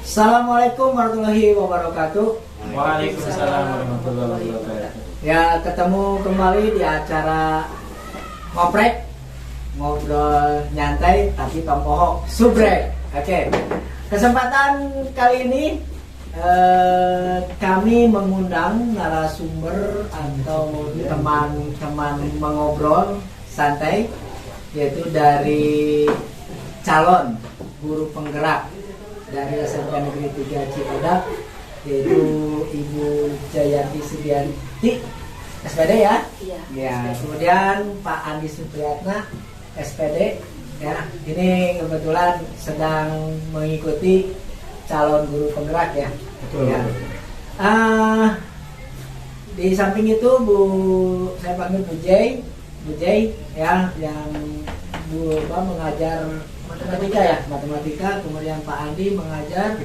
Assalamualaikum warahmatullahi wabarakatuh. Waalaikumsalam warahmatullahi wabarakatuh. Ya, ketemu kembali di acara ngoprek, ngobrol nyantai tapi tompohok subrek. Oke. Kesempatan kali ini kami mengundang narasumber atau teman-teman mengobrol santai, yaitu dari calon guru penggerak dari SMP Negeri 3 Cibadak, yaitu Ibu Jayanti Sudianti, SPD ya? Iya. Ya, kemudian Pak Andi Supriyatna, SPD. Ya, ini kebetulan sedang mengikuti calon guru penggerak ya. Betul. Ya. Di samping itu saya panggil Bu Jay ya, yang Bu mengajar matematika, kemudian Pak Andi mengajar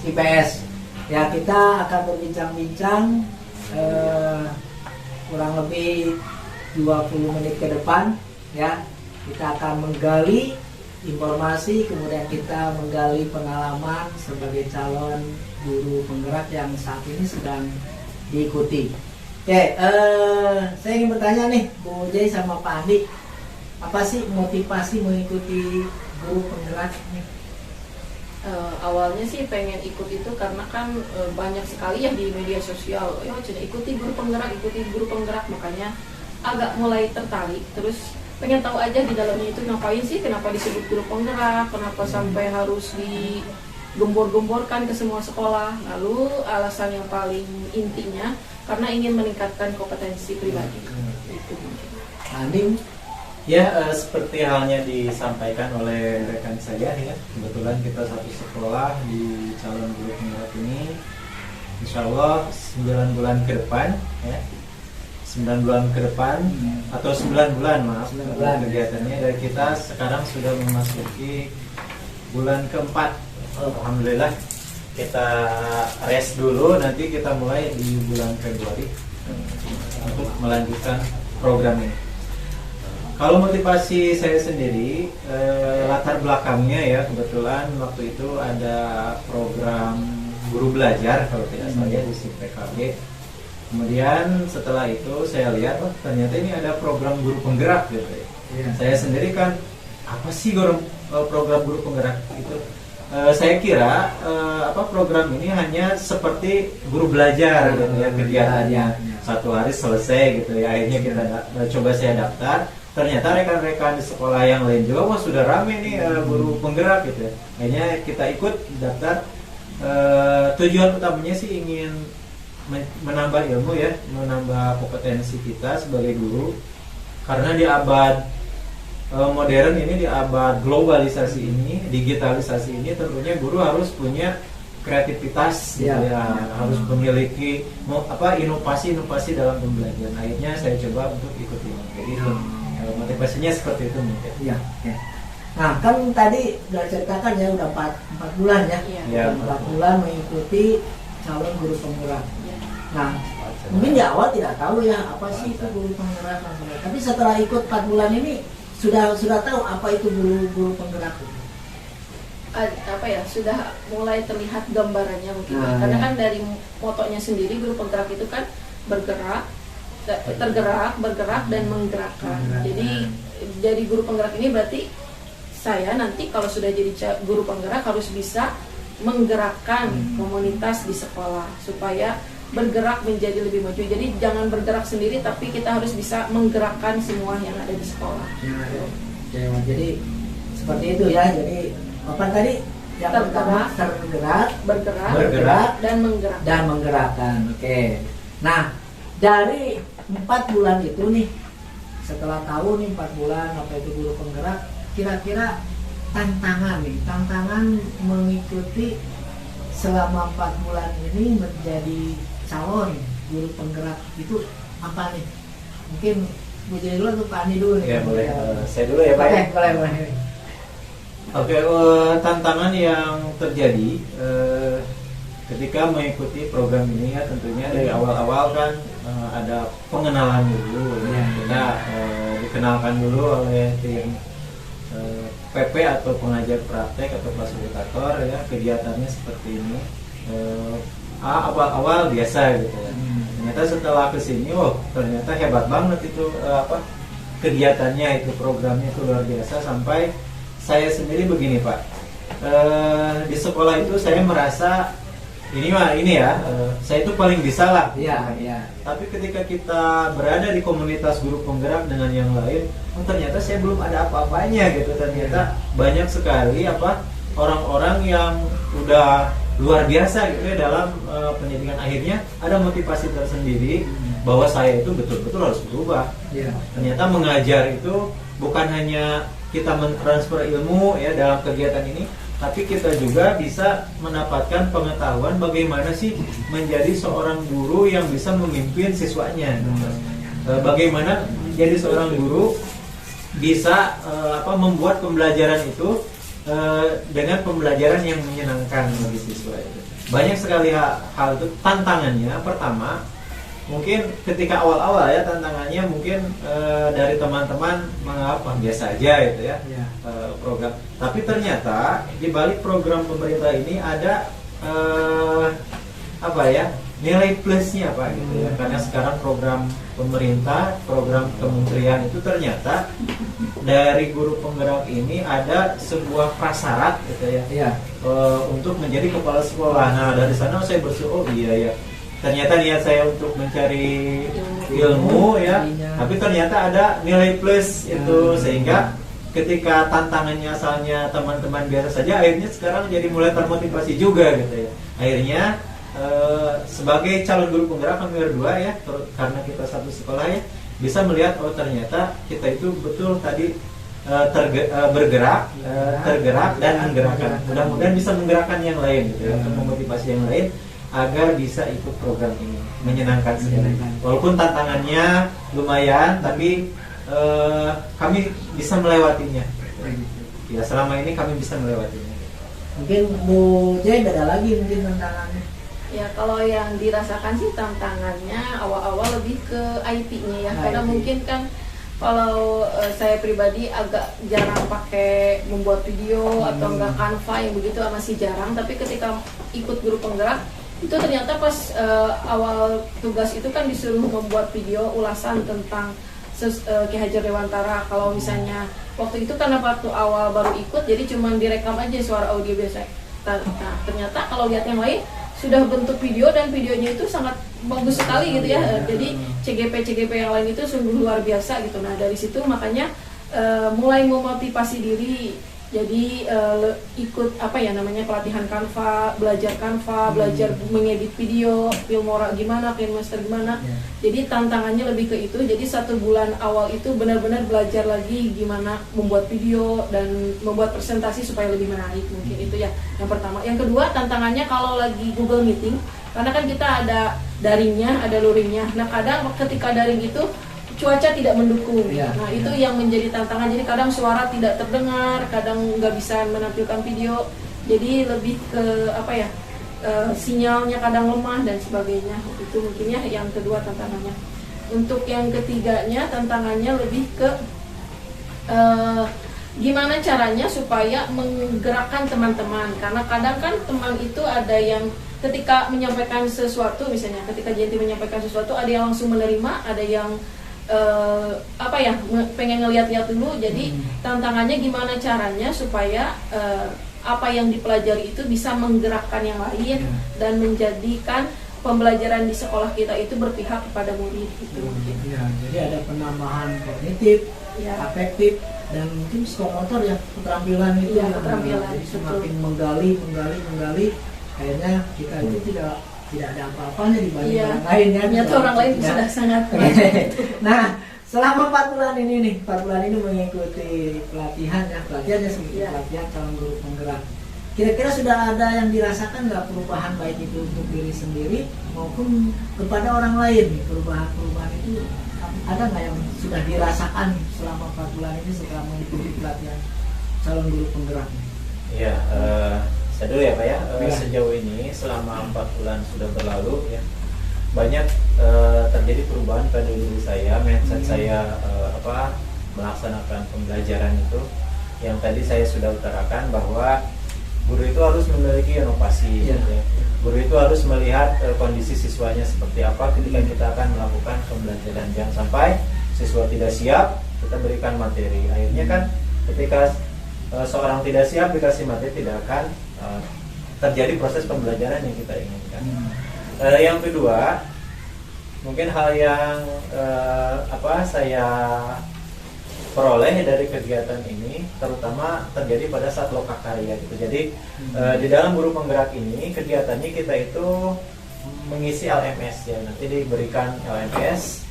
IPS. Ya, kita akan berbincang-bincang kurang lebih 20 menit ke depan ya. Kita akan menggali informasi, kemudian kita menggali pengalaman sebagai calon guru penggerak yang saat ini sedang diikuti. Oke, saya ingin bertanya nih Bu Jay sama Pak Andi, apa sih motivasi mengikuti guru penggerak ini? Awalnya sih pengen ikut itu karena kan banyak sekali ya di media sosial, ikuti guru penggerak, makanya agak mulai tertarik. Terus pengen tahu aja di dalamnya itu ngapain sih, kenapa disebut guru penggerak, kenapa sampai harus digembor-gemborkan ke semua sekolah. Lalu alasan yang paling intinya karena ingin meningkatkan kompetensi pribadi. Itu mungkin. Andi? Ya, seperti halnya disampaikan oleh rekan saya ya, kebetulan kita satu sekolah di calon guru penggerak ini. Insya Allah 9 bulan ke depan ya, 9 bulan ke depan atau 9 bulan maaf, 9 bulan kegiatannya, dan kita sekarang sudah memasuki bulan keempat. Alhamdulillah, kita rest dulu, nanti kita mulai di bulan Februari untuk melanjutkan program ini. Kalau motivasi saya sendiri, latar belakangnya ya, kebetulan waktu itu ada program guru belajar kalau tidak salah ya di PKB. Kemudian setelah itu saya lihat, oh ternyata ini ada program guru penggerak gitu ya. Saya sendiri kan, apa sih program guru penggerak itu? Saya kira program ini hanya seperti guru belajar gitu ya, kegiatannya satu hari selesai gitu ya. Akhirnya kita coba saya daftar. Ternyata rekan-rekan di sekolah yang lain juga, wah sudah rame nih guru penggerak gitu ya. Akhirnya kita ikut daftar. Tujuan utamanya sih ingin menambah ilmu ya, menambah kompetensi kita sebagai guru. Karena di abad modern ini, di abad globalisasi ini, digitalisasi ini, tentunya guru harus punya kreativitas gitu ya, harus memiliki inovasi dalam pembelajaran. Akhirnya saya coba untuk ikut ini. Jadi motivasinya seperti itu mungkin. Ya. Nah, kan tadi sudah ceritakan ya, udah 4 bulan ya. Ya. 4 bulan mengikuti calon guru penggerak. Ya. Nah, mungkin di awal tidak tahu ya apa sih itu guru penggerak. Tapi setelah ikut 4 bulan ini sudah tahu apa itu guru penggerak. Sudah mulai terlihat gambarannya mungkin. Karena kan dari motonya sendiri guru penggerak itu kan bergerak dan menggerakkan. Jadi guru penggerak ini berarti saya nanti kalau sudah jadi guru penggerak harus bisa menggerakkan komunitas di sekolah supaya bergerak menjadi lebih maju. Jadi jangan bergerak sendiri, tapi kita harus bisa menggerakkan semua yang ada di sekolah. Jadi seperti itu ya. Jadi apa tadi? Yang pertama bergerak dan menggerakkan. Oke. Nah, dari 4 bulan itu nih, setelah tahu nih 4 bulan apa itu guru penggerak, kira-kira tantangan mengikuti selama 4 bulan ini menjadi calon guru penggerak itu apa nih? Mungkin Bu Jay dulu atau Pak Andi dulu nih? Ya boleh, saya dulu ya Pak. Boleh. Oke, tantangan yang terjadi ketika mengikuti program ini ya, tentunya dari awal-awal kan ada pengenalan dulu ya. Kita dikenalkan dulu oleh tim PP atau pengajar praktek atau fasilitator ya, kegiatannya seperti ini. Awal-awal biasa gitu ya. Ternyata setelah kesini, ternyata hebat banget itu kegiatannya, itu programnya itu luar biasa. Sampai saya sendiri begini Pak, di sekolah itu saya merasa saya itu paling bisa lah. Iya. Tapi ketika kita berada di komunitas guru penggerak dengan yang lain, ternyata saya belum ada apa-apanya gitu. Ternyata banyak sekali orang-orang yang udah luar biasa gitu ya dalam pendidikan. Akhirnya ada motivasi tersendiri bahwa saya itu betul-betul harus berubah. Ternyata mengajar itu bukan hanya kita mentransfer ilmu ya dalam kegiatan ini, tapi kita juga bisa mendapatkan pengetahuan bagaimana sih menjadi seorang guru yang bisa memimpin siswanya. Bagaimana menjadi seorang guru bisa membuat pembelajaran itu dengan pembelajaran yang menyenangkan bagi siswa itu. Banyak sekali hal itu. Tantangannya pertama mungkin ketika awal-awal ya, tantangannya mungkin dari teman-teman menganggap biasa aja gitu ya, program. Tapi ternyata di balik program pemerintah ini ada nilai plusnya gitu ya. Karena sekarang program pemerintah, program kementerian itu ternyata dari guru penggerak ini ada sebuah prasyarat gitu ya, untuk menjadi kepala sekolah. Nah dari sana saya bersyukur, ternyata niat saya untuk mencari ilmu ya, tapi ternyata ada nilai plus itu, sehingga ketika tantangannya asalnya teman-teman biasa saja, akhirnya sekarang jadi mulai termotivasi juga gitu ya. Akhirnya sebagai calon guru penggerak kami berdua ya, karena kita satu sekolah ya, bisa melihat ternyata kita itu betul tadi bergerak, tergerak dan menggerakkan. Mudah-mudahan bisa menggerakkan yang lain gitu ya, untuk memotivasi yang lain agar bisa ikut program ini, menyenangkan sekali. Walaupun tantangannya lumayan, tapi kami bisa melewatinya. Ya selama ini kami bisa melewatinya. Mungkin Bu Jay beda lagi mungkin tantangannya. Ya kalau yang dirasakan sih tantangannya awal-awal lebih ke IT-nya ya, karena mungkin kan kalau saya pribadi agak jarang pakai membuat video atau enggak Canva yang begitu masih jarang. Tapi ketika ikut guru penggerak itu ternyata pas awal tugas itu kan disuruh membuat video ulasan tentang Ki Hajar Dewantara. Kalau misalnya waktu itu karena waktu awal baru ikut, jadi cuman direkam aja suara audio biasa. Nah ternyata kalau lihat yang lain sudah bentuk video dan videonya itu sangat bagus sekali gitu ya. Jadi CGP yang lain itu sungguh luar biasa gitu. Nah dari situ makanya mulai memotivasi diri. Jadi ikut pelatihan Canva, belajar mengedit video, Filmora gimana, Filmmaster gimana. Jadi tantangannya lebih ke itu. Jadi 1 bulan awal itu benar-benar belajar lagi gimana membuat video dan membuat presentasi supaya lebih menarik, mungkin itu ya yang pertama. Yang kedua tantangannya kalau lagi Google Meeting, karena kan kita ada daringnya, ada luringnya. Nah kadang ketika daring itu cuaca tidak mendukung. Nah itu yang menjadi tantangan. Jadi kadang suara tidak terdengar, kadang nggak bisa menampilkan video. Jadi lebih ke sinyalnya kadang lemah dan sebagainya. Itu mungkin ya yang kedua tantangannya. Untuk yang ketiganya tantangannya lebih ke gimana caranya supaya menggerakkan teman-teman. Karena kadang kan teman itu ada yang ketika menyampaikan sesuatu, misalnya ketika Jenti menyampaikan sesuatu, ada yang langsung menerima, ada yang pengen ngeliat-liat dulu. Jadi tantangannya gimana caranya supaya apa yang dipelajari itu bisa menggerakkan yang lain dan menjadikan pembelajaran di sekolah kita itu berpihak kepada murid gitu. Jadi ada penambahan kognitif, afektif, dan mungkin psikomotor ya, keterampilan itu keterampilan. Jadi semakin menggali, akhirnya kita itu tidak ada apa-apanya dibanding orang lain ya. Ternyata orang lain sudah sangat. Nah, selama 4 bulan ini mengikuti pelatihannya seperti pelatihan calon guru penggerak. Kira-kira sudah ada yang dirasakan nggak perubahan, baik itu untuk diri sendiri maupun kepada orang lain? Perubahan itu ada nggak yang sudah dirasakan selama 4 bulan ini setelah mengikuti pelatihan calon guru penggerak? Iya. Saya dulu ya Pak ya, sejauh ini selama 4 bulan sudah berlalu ya, banyak terjadi perubahan pada diri saya, mindset saya melaksanakan pembelajaran itu yang tadi saya sudah utarakan bahwa guru itu harus memiliki inovasi. Ya. Ya. Guru itu harus melihat kondisi siswanya seperti apa ketika kita akan melakukan pembelajaran. Jangan sampai siswa tidak siap, kita berikan materi. Akhirnya kan ketika seorang tidak siap dikasih materi, tidak akan terjadi proses pembelajaran yang kita inginkan. Yang kedua, mungkin hal yang saya peroleh dari kegiatan ini terutama terjadi pada saat lokakarya gitu. Jadi di dalam guru penggerak ini kegiatannya kita itu mengisi LMS ya. Nanti diberikan LMS,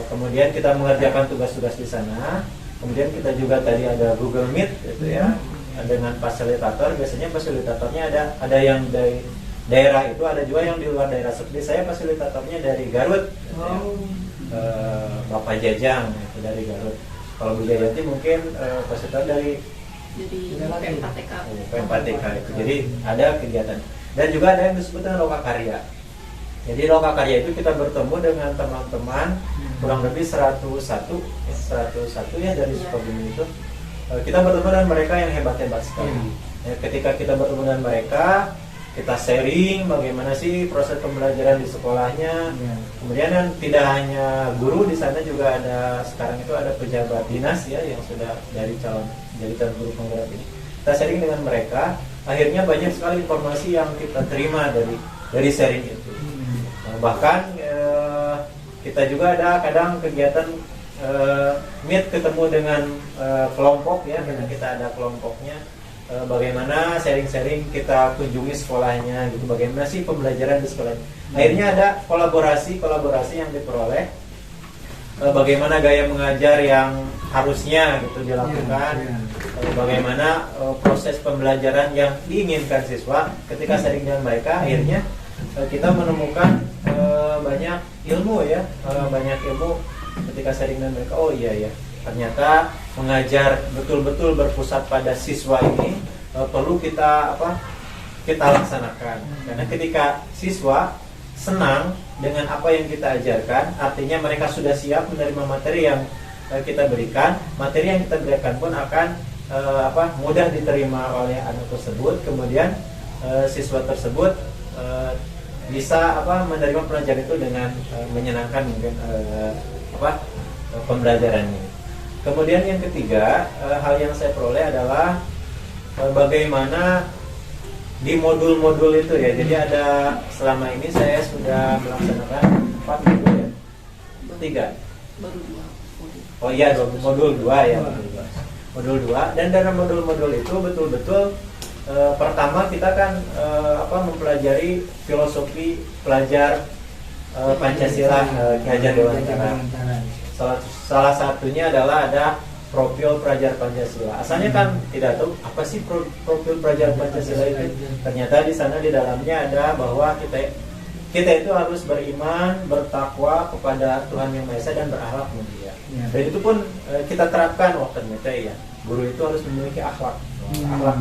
kemudian kita mengerjakan tugas-tugas di sana. Kemudian kita juga tadi ada Google Meet gitu ya, dengan fasilitator. Biasanya fasilitatornya ada yang dari daerah itu, ada juga yang di luar daerah. Seperti saya fasilitatornya dari Garut gitu ya. Bapak Jajang itu dari Garut. Kalau Bu Jayanti mungkin fasilitator dari P4TK. P4TK itu. Jadi ada kegiatan. Dan juga ada yang disebut dengan lokakarya. Jadi lokakarya itu kita bertemu dengan teman-teman kurang lebih 101 ya dari Sukabumi itu. Kita bertemu dengan mereka yang hebat-hebat sekali. Ya, ketika kita bertemu dengan mereka, kita sharing bagaimana sih proses pembelajaran di sekolahnya. Kemudian kan tidak hanya guru, di sana juga ada, sekarang itu ada pejabat dinas ya yang sudah dari calon guru penggerak ini. Kita sharing dengan mereka, akhirnya banyak sekali informasi yang kita terima dari sharing itu. Bahkan kita juga ada kadang kegiatan meet ketemu dengan kelompok ya, kita ada kelompoknya. Bagaimana sharing-sharing kita kunjungi sekolahnya gitu, bagaimana sih pembelajaran di sekolahnya. Akhirnya ada kolaborasi yang diperoleh, bagaimana gaya mengajar yang harusnya gitu dilakukan, bagaimana proses pembelajaran yang diinginkan siswa. Ketika sharing dengan mereka, akhirnya kita menemukan banyak ilmu ya, ketika sharing dengan mereka. Oh iya ya, ternyata mengajar betul-betul berpusat pada siswa ini perlu kita laksanakan. Karena ketika siswa senang dengan apa yang kita ajarkan, artinya mereka sudah siap menerima materi yang kita berikan. Materi yang kita berikan pun akan mudah diterima oleh anak tersebut. Kemudian siswa tersebut bisa menerima pelajaran itu dengan menyenangkan mungkin pembelajarannya. Kemudian yang ketiga, hal yang saya peroleh adalah bagaimana di modul-modul itu ya. Jadi ada, selama ini saya sudah melaksanakan 4 modul ya. 3. Baru 2. Oh iya, modul 2 ya. Modul 2. Dan dalam modul-modul itu betul-betul pertama kita kan mempelajari filosofi pelajar Pancasila Ki Hajar Dewantara. Salah satunya adalah ada profil pelajar Pancasila. Asalnya kan tidak tahu apa sih profil pelajar Pancasila itu. Ternyata di sana di dalamnya ada bahwa kita itu harus beriman, bertakwa kepada Tuhan Yang Maha Esa dan berakhlak mulia. Dan itu pun kita terapkan. Ternyata ya, guru itu harus memiliki akhlak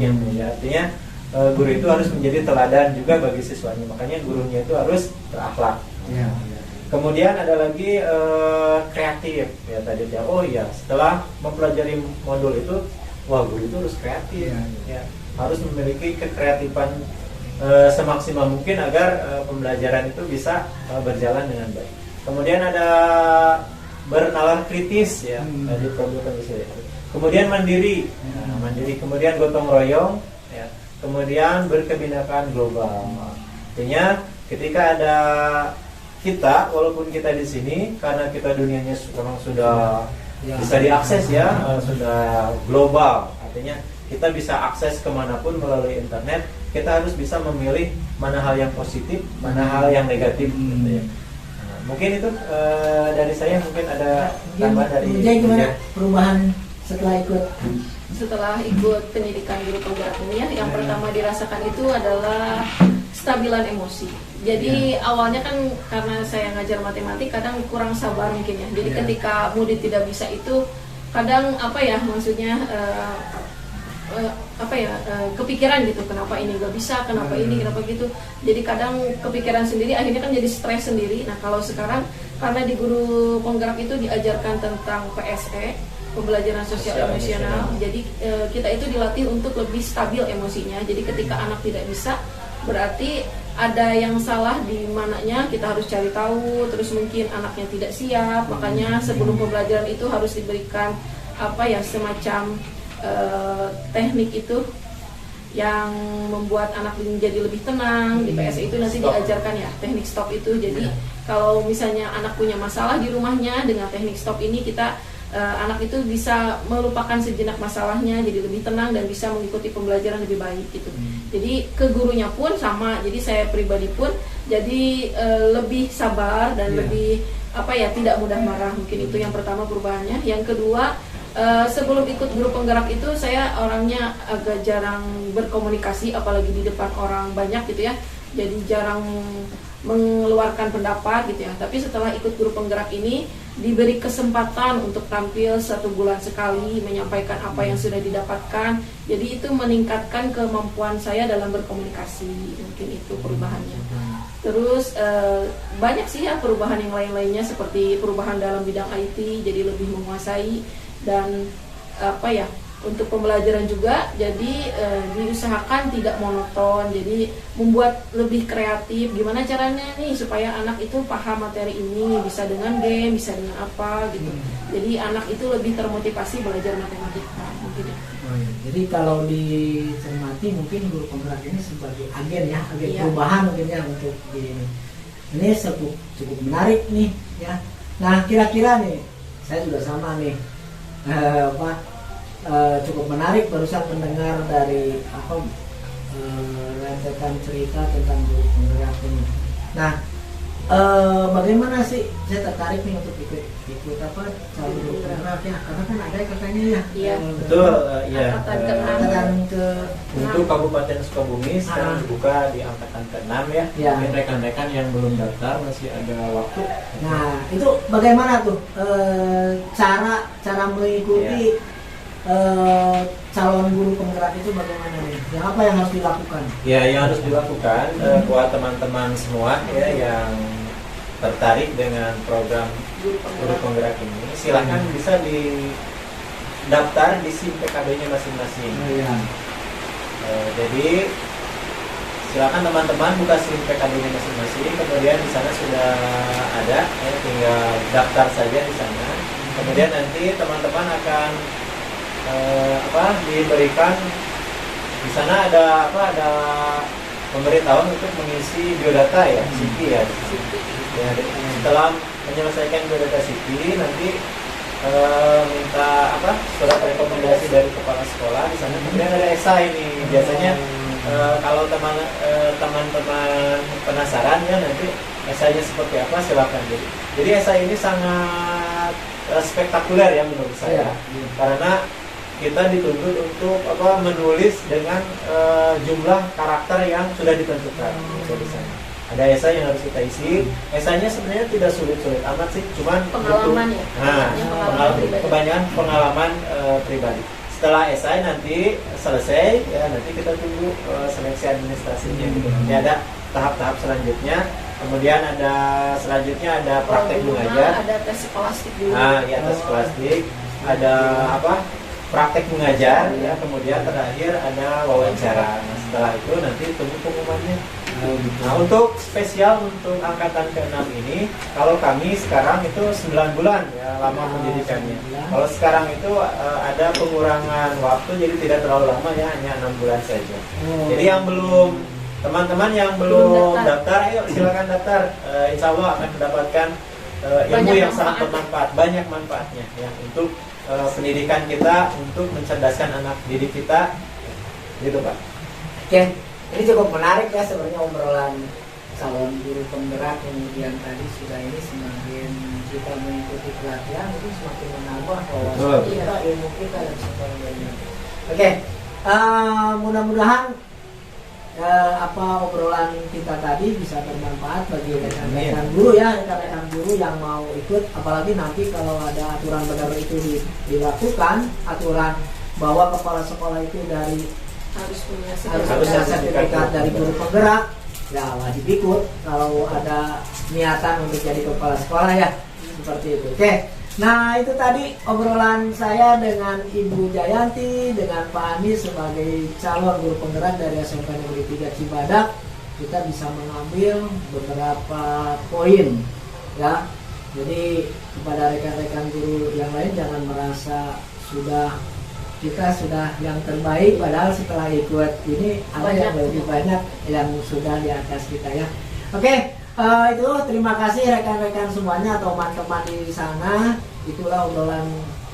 yang mulia. Artinya guru itu harus menjadi teladan juga bagi siswanya. Makanya gurunya itu harus berakhlak. Kemudian ada lagi kreatif ya tadi ya. Oh iya, setelah mempelajari modul itu, guru itu harus kreatif ya. Harus memiliki kekreatifan semaksimal mungkin agar pembelajaran itu bisa berjalan dengan baik. Kemudian ada bernalar kritis ya, tadi problem itu. Kemudian mandiri, kemudian gotong royong ya. Kemudian berkebinekaan global. Artinya ketika ada kita, walaupun kita di sini, karena kita dunianya sekarang sudah bisa diakses ya, sudah global. Artinya kita bisa akses kemanapun melalui internet. Kita harus bisa memilih mana hal yang positif, mana hal yang negatif. Gitu ya. Mungkin itu dari saya, mungkin ada tambahan dari. Gimana perubahan setelah ikut pendidikan guru penggerak ini ya, yang pertama dirasakan itu adalah stabilan emosi. Jadi awalnya kan karena saya ngajar matematik kadang kurang sabar mungkin ya. Jadi ketika murid tidak bisa itu kadang kepikiran gitu, kenapa ini gak bisa, kenapa ini, kenapa gitu. Jadi kadang kepikiran sendiri, akhirnya kan jadi stres sendiri. Nah kalau sekarang karena di guru penggerak itu diajarkan tentang PSE, pembelajaran sosial Sosial emosional. emosional. Jadi kita itu dilatih untuk lebih stabil emosinya. Jadi ketika anak tidak bisa, berarti ada yang salah di mananya, kita harus cari tahu. Terus mungkin anaknya tidak siap, makanya sebelum pembelajaran itu harus diberikan semacam teknik itu yang membuat anak menjadi lebih tenang. Di PSI itu nanti Stop. diajarkan ya teknik stop itu. Jadi kalau misalnya anak punya masalah di rumahnya, dengan teknik stop ini kita anak itu bisa melupakan sejenak masalahnya, jadi lebih tenang dan bisa mengikuti pembelajaran lebih baik gitu. Jadi ke gurunya pun sama. Jadi saya pribadi pun jadi lebih sabar dan lebih tidak mudah marah. Mungkin itu yang pertama perubahannya. Yang kedua, sebelum ikut guru penggerak itu saya orangnya agak jarang berkomunikasi, apalagi di depan orang banyak gitu ya. Jadi jarang mengeluarkan pendapat gitu ya. Tapi setelah ikut guru penggerak ini diberi kesempatan untuk tampil 1 bulan sekali, menyampaikan apa yang sudah didapatkan. Jadi itu meningkatkan kemampuan saya dalam berkomunikasi. Mungkin itu perubahannya. Terus banyak sih ya perubahan yang lain-lainnya, seperti perubahan dalam bidang IT, jadi lebih menguasai. Dan untuk pembelajaran juga jadi diusahakan tidak monoton, jadi membuat lebih kreatif. Gimana caranya nih supaya anak itu paham materi ini, bisa dengan game, bisa dengan apa gitu. Jadi anak itu lebih termotivasi belajar matematika mungkin ya. Jadi kalau dicermati mungkin guru penggerak ini sebagai agen Iya. perubahan mungkin ya untuk ini cukup menarik nih ya. Nah kira-kira nih saya juga sama nih cukup menarik barusan mendengar dari rentetan cerita tentang guru penggerak ini. Nah bagaimana sih saya tertarik nih untuk ikut calon guru penggerak ya, karena kan ada katanya ya. Iya. Betul, ya. Angkatan ke Untuk Kabupaten Sukabumi sekarang dibuka di angkatan ke-6 ya. Ya. Mungkin rekan-rekan yang belum daftar masih ada waktu. Nah itu bagaimana tuh cara mengikuti calon guru penggerak itu bagaimana nih? Yang apa yang harus dilakukan? Ya, yang harus dilakukan buat teman-teman semua ya yang tertarik dengan program guru penggerak ini, silahkan bisa daftar di SIM PKB-nya masing-masing. Iya. Jadi silakan teman-teman buka SIM PKB-nya masing-masing, kemudian di sana sudah ada, tinggal daftar saja di sana. Kemudian nanti teman-teman akan diberikan di sana ada pemberitahuan untuk mengisi biodata ya, CV ya. Ya, setelah menyelesaikan biodata CV nanti minta surat rekomendasi dari kepala sekolah di sana. Kemudian ada esai ini biasanya. Kalau teman-teman penasaran ya nanti esainya seperti apa, silakan. Jadi esai ini sangat spektakuler ya menurut saya. Karena kita dituntut untuk menulis dengan jumlah karakter yang sudah ditentukan di sana. Ada esai yang harus kita isi. Esainya sebenarnya tidak sulit-sulit amat sih, cuman Pengalaman ya. Kebanyakan pengalaman pribadi. Setelah esai nanti selesai ya, nanti kita tunggu seleksi administrasinya gitu. Nanti ada tahap-tahap selanjutnya. Kemudian selanjutnya ada praktek mengajar. Ada tes skolastik dulu. Tes skolastik. Ada praktek mengajar ya. Kemudian terakhir ada wawancara. Nah, setelah itu nanti tunggu pengumumannya. Nah, untuk spesial untuk angkatan ke-6 ini, kalau kami sekarang itu 9 bulan ya lama pendidikannya. Kalau sekarang itu ada pengurangan waktu, jadi tidak terlalu lama ya, hanya 6 bulan saja. Jadi yang teman-teman yang belum daftar, ayo silakan daftar. Insya Allah akan mendapatkan ilmu yang sangat bermanfaat, banyak manfaatnya ya untuk pendidikan kita, untuk mencerdaskan anak didik kita, gitu Pak. Oke. Ini cukup menarik ya sebenarnya obrolan calon guru penggerak, kemudian tadi sudah ini semakin kita mengikuti pelatihan itu semakin menambah wawasan kita, ilmu kita dan sebagainya. Oke, mudah-mudahan obrolan kita tadi bisa bermanfaat bagi rekan-rekan guru ya, rekan-rekan guru yang mau ikut, apalagi nanti kalau ada aturan baru itu dilakukan, aturan bahwa kepala sekolah itu harus punya sertifikat dari guru penggerak, ya wajib ikut kalau ada niatan untuk jadi kepala sekolah ya, seperti itu. Oke, Nah, itu tadi obrolan saya dengan Ibu Jayanti, dengan Pak Anies sebagai calon guru penggerak dari SMP Negeri 3 Cibadak. Kita bisa mengambil beberapa poin, ya. Jadi kepada rekan-rekan guru yang lain jangan merasa kita sudah yang terbaik, padahal setelah ikut ini ada yang lebih banyak yang sudah di atas kita, ya. Oke. Itu terima kasih rekan-rekan semuanya atau teman-teman di sana. Itulah obrolan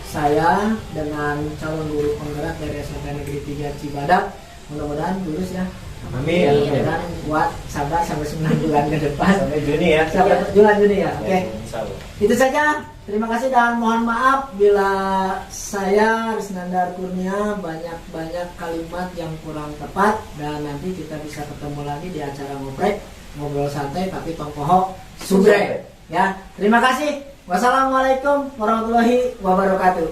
saya dengan calon guru penggerak dari SMP Negeri 3 Cibadak. Mudah-mudahan lulus ya. Amin. Mudah-mudahan kuat, sabar sampai 9 bulan ke depan. Sampai Juni ya. Sampai bulan Juni ya. Oke. Insya Allah. Itu saja. Terima kasih dan mohon maaf bila saya Risnandar Kurnia banyak kalimat yang kurang tepat, dan nanti kita bisa ketemu lagi di acara ngobrol santai tapi tongkohok subre, ya. Terima kasih. Wassalamualaikum warahmatullahi wabarakatuh.